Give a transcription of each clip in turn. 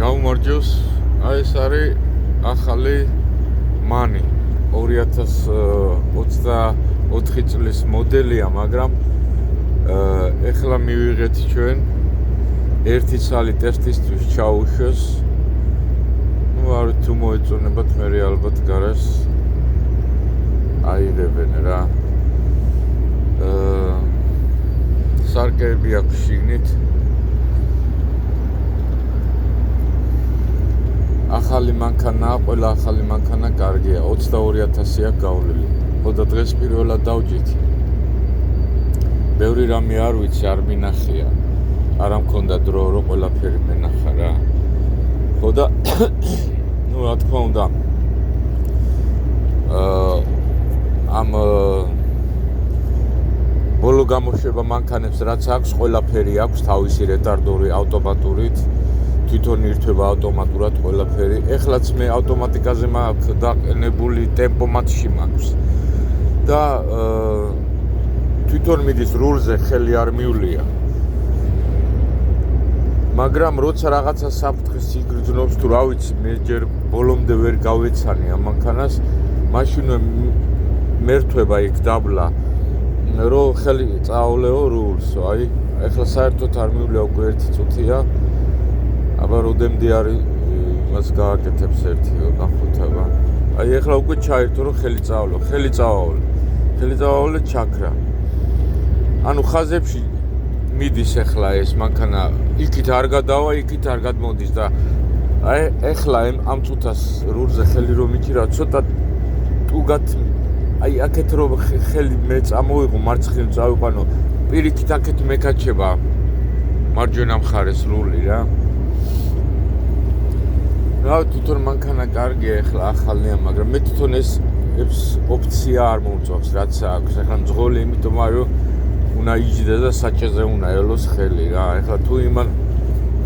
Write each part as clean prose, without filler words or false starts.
Გამარჯოს, ეს არის ახალი მანი 2024 წლის მოდელია, მაგრამ ეხლა მივიღეთ ჩვენ ერთი ცალი ტესტისთვის ჩაუშვეს. არ თუ მოეწონებათ, მე ალბათ გარეს აიღებენ რა. სარკეები აქვს შიგნით. ახალი მანქანაა, ყველა ახალი მანქანა კარგია, 22,000-ია გავლილი. ხოდა დღეს პირველად დავჭით. ბევრი რამე არ ვიცი, არ მინახია. არა მქონდა დრო, რომ ყველაფერი მენახა რა. ხოდა რა თქმა უნდა ამ ბოლო გამოშვება მანქანებს რაც აქვს, ყველაფერი აქვს, თავისი რეტარდორი ავტომატურით. თვითონ ირთვება ავტომატურად ყველაფერი. ეხლაც მე ავტომატიკაზე მაქვს დაყენებული, ტემპომატში მაქვს. და თვითონ მიდის რულზე, ხელი არ მივლია. მაგრამ როცა რაღაცა საფრთხეს იგრძნობს, თუ რა ვიცი, მე ჯერ ბოლომდე ვერ გავეცანი ამ მანქანას, მაშინ მერთვება იქ დაბლა, რომ ხელი წაავლეო რულსო. აი, ეხლა საერთოდ არ მივლია, უკვე 1 წუთია. აბა როდემდე არის მას გააკეთებს ერთი ნახოთება. აი ეხლა უკვე ჩაერთო რომ ხელი წავავლე ჩაქრა. ანუ ხაზებში მიდის ეხლა ეს მანქანა, იქით არ გადავა, იქით არ გადმოდის და აი ეხლა ამ წუთას რულზე ხელი რომ მიჭირა, ცოტა ტუგად აი აქეთ რომ ხელი მე წამოვიღო, მარცხნივ წავიყვანო, პირიქით აქეთ მეკაჩება მარჯვენა მხარეს რული რა. რა თვითონ მანქანა კარგია, ეხლა ახალია, მაგრამ მე თვითონ ეს ოფცია არ მომწონს, რაც აქვს. ეხლა მძღოლი იმიტომ არის, რომ უნდა იჯდა და საჭეზე უნდა ელოს ხელი რა. ეხლა თუ იმან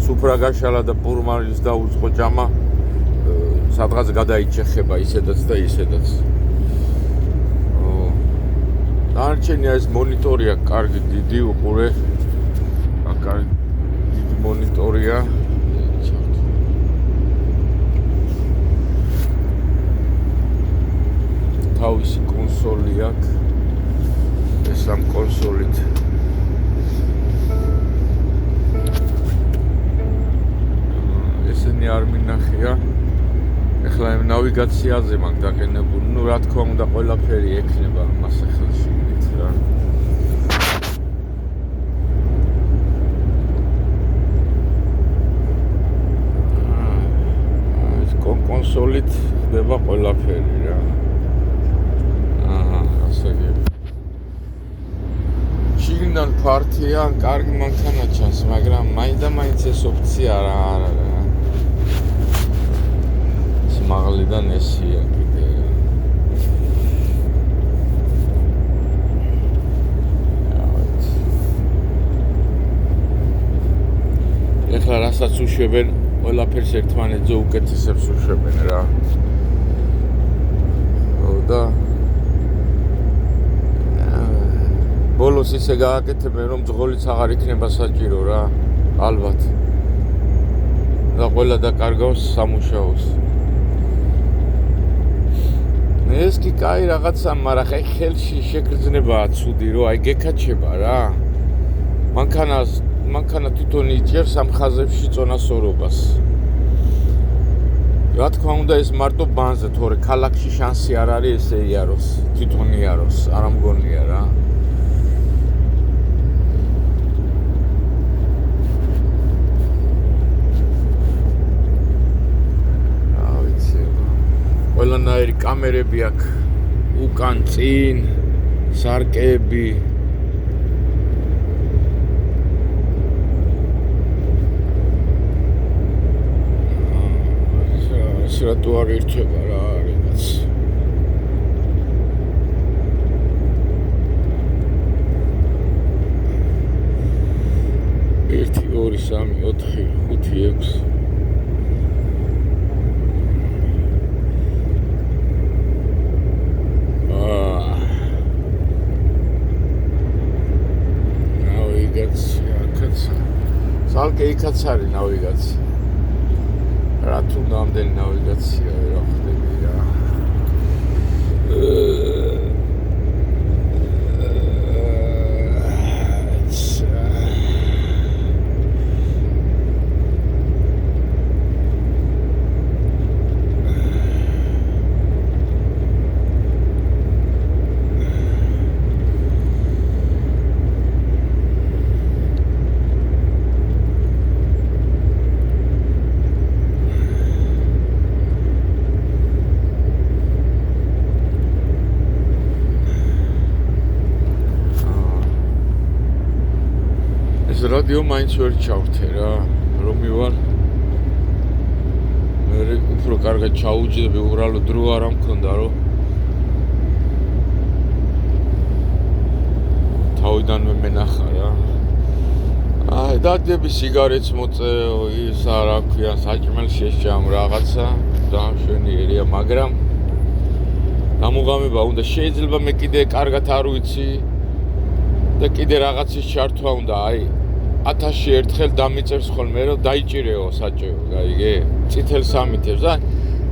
სუფრა გაშალა და პურმარის დაუწყო ჯამა, სადღაც გადაიჩეხება ისედაც და ისედაც. დანარჩენია ეს მონიტორია, კარგი დიდი უყურე. კარგი დიდი მონიტორია. თავისი კონსოლი აქვს. ეს ამ კონსოლით ესენი არ მინახია. ეხლა ამ ნავიგაციაზე მაქვს დაყენებული. ნუ რა თქმა უნდა ყველაფერი ექნება მას ახლა შეგით რა. ეს კონსოლით ხდება ყველაფერი რა. შიგნიდან ფართია, კარგი მანქანა ჩანს, მაგრამ მაინც ეს ოფცია რა არა რა. მაღლიდან ესია კიდე. ეხლა რასაც უშვებენ, ყველაფერს ერთმანეთზე უკეთესებს უშვებენ რა. და ბოლოს ისე გააკეთებენ, რომ ძღოლიც აღარ იქნება საჭირო რა, ალბათ. და ყველა დაკარგავს სამუშაოს. ეს კი კაი რაღაცა, მაგრამ ხე ხელში შეგრძნებაა ცუდი, რომ აი გეკაჩება რა. მანქანა თვითონ იჭერს ამ ხაზებში წონასწორობას. რა თქმა უნდა ეს მარტო ბანზე, თორე ქალაქში შანსი არ არის ესე იაროს, თვითონ იაროს, არ მგონია რა. ყველანაირი კამერები აქვს, უკან წინ, სარკეები. ეს რატო არ ირჩება რა რაღაც. 1 2 3 4 5 6 ნავიგაცია, კაც. სალკე იქაც არის ნავიგაცია. რა თუნდა ამდენი ნავიგაცია რა ხდები რა რადიო მაინც ვერ ჩავრთე რა რომ მივარ მე უფრო კარგად ჩაუჯდები უბრალოდ დრო არ მქონდა რომ თავიდანვე მენახა რა აი დადები სიგარეტს მოწეო ისა რა ქვია საჭმელს შეჭამ რაღაცა დამშვენიერია მაგრამ დამუღამება უნდა შეიძლება მე კიდე კარგად არ ვიცი და კიდე რაღაცის ჩართვა უნდა აი 1000-ში ერთხელ დამიწევს ხოლმე რომ დაიჭირეო საჭეო გაიგე წითელ სამითებს და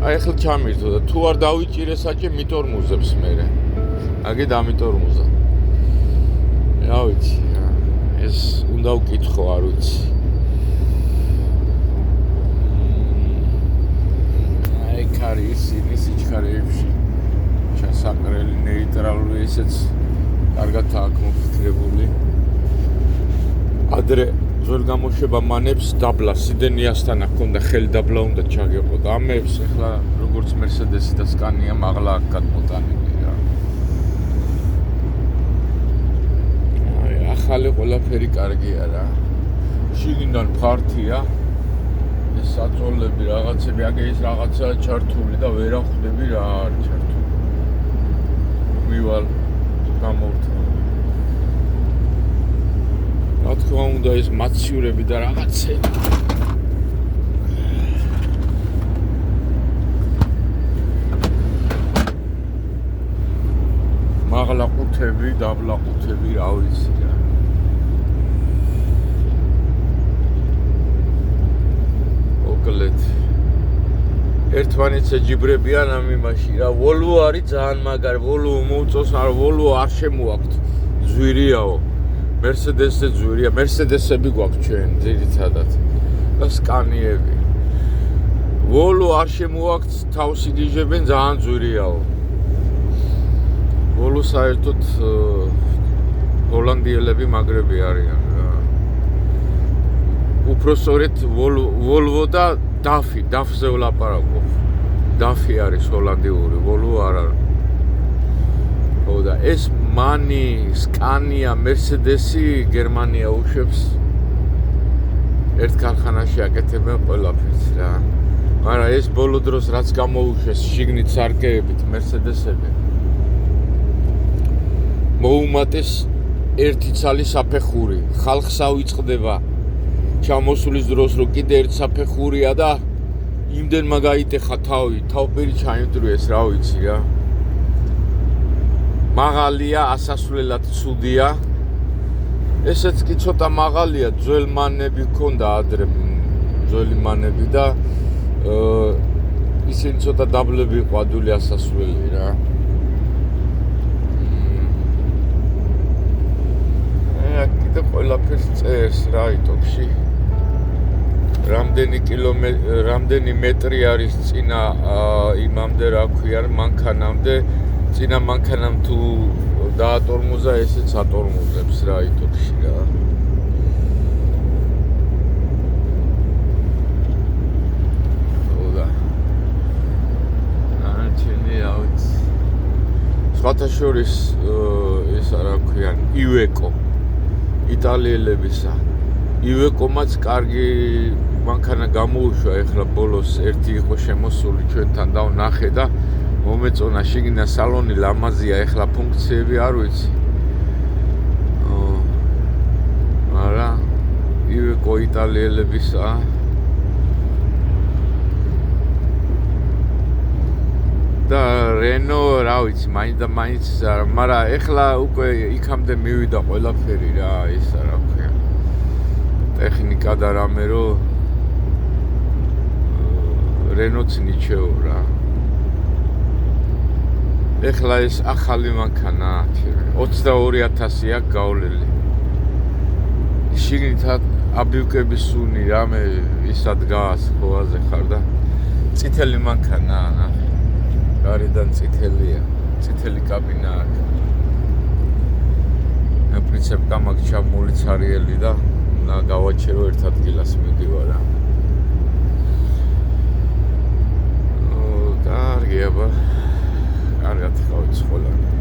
აი ახლა ჩამირთო და თუ არ დავიჭირე საჭე მიტორმუზებს მე აგი დამიტორმუზა რა ვიცი ეს უნდა ვკითხო არ ვიცი აი კარის სიჩქარეებში ჩასაკრელი ნეიტრალური ესეც კარგად აქვს მოფიქრებული ადრე ძველ გამოშვება მანებს დაბლა სიდენიასთან აქონდა ხელი დაბლა უნდა ჩაგეყო და ამებს ახლა როგორც მერსედესი და სკანია მაღლა აქ გადმოტანილი რა აი ახალი ყველაფერი კარგია რა შიგნიდან ფართია ეს საწოლები რაღაცები აგე ის რაღაცა ჩართული და ვერ ახვდები რა არის ჩართული მივალ გამოვთო რა თქმა უნდა ეს მაციურები და რაღაცები მაღლა ყუთები, დაბლა ყუთები რა ვიცი რა მოკლედ ერთმანეთს ეჯიბრებიან ამ იმაში რა ვოლვო არის ძალიან მაგარი ვოლვო მოუწოს არ ვოლვო არ შემოაქვთ ზვირიაო Mercedes-ზე ძვირია, Mercedes-ები გვაქვს ჩვენ ძირითადად და სკანიები. Volvo არ შემოაქვთ, თავს იგიჟებენ ძალიან ძვირიაო. Volvo საერთოდ ჰოლანდიელები მაგრები არიან რა. უпроსორეთ Volvo და DAF-ზე ვლაპარაკობ. DAF არის ჰოლანდიური, Volvo არ არის. და ეს მანი, სკანია, მერსედესი გერმანია უშვებს ერთ ქარხანაში აკეთებენ ყველაფერს რა. მაგრამ ეს ბოლო დროს რაც გამოუშვეს შიგნით სარკეებით მერსედესები მოუმატეს ერთი ცალი საფეხური, ხალხს ავიწყდება ჩამოსulis დროს რომ კიდე ერთ საფეხურია და იმდენმა გაიტეხა თავპირი ჩაიმდრიეს რა ვიცი რა. მაღალია, ასასვლელად ცუდია. ესეც კი ცოტა მაღალია, ძველ მანები ქონდა ადრე, ძველი მანები და ისინი ცოტა დაბლები იყო ადვილი ასასვლელი რა. კიდე ყველაფერს წერს რა იტოქში. რამდენი მეტრი არის წინა იმამდე რა ქვია, მანქანამდე წინა მანქანამ თუ დაატორმუზა ესეც ატორმუზებს რა იტოქში რა. ოდა. ანჩენი აუც. სხვათა შორის ეს რა ქვია, ივეკო იტალიელებისა. ივეკომაც კარგი მანქანა გამოუშვა ეხლა ბოლოს ერთი იყო შემოსული ჩვენთან და ვნახე და მომეწონა შიგნა სალონი ლამაზია ეხლა ფუნქციები არ ვიცი. მაგრამ ივეკო იტალიელებისა და რენო რა ვიცი მაინც მაგრამ ეხლა უკვე იქამდე მივიდა ყველაფერი რა ის რა ქვია ტექნიკა და რამე რომ რენოც ნიჩეო რა. ეხლა ეს ახალი მანქანა 22,000 აქვს გავლილი. შიგნით აბივკების სუნი რამე ისად გას ხოაზე ხარ და წითელი მანქანა ნახე. გარედან წითელია, წითელი კაბინა აქვს. მე პრინციპ გამაგ ჩამოლიც არიელი და გავაჩერო ერთ ადგილას მიდივარ რა. კარგი აბა. კარგად ხავთ ხოლმე.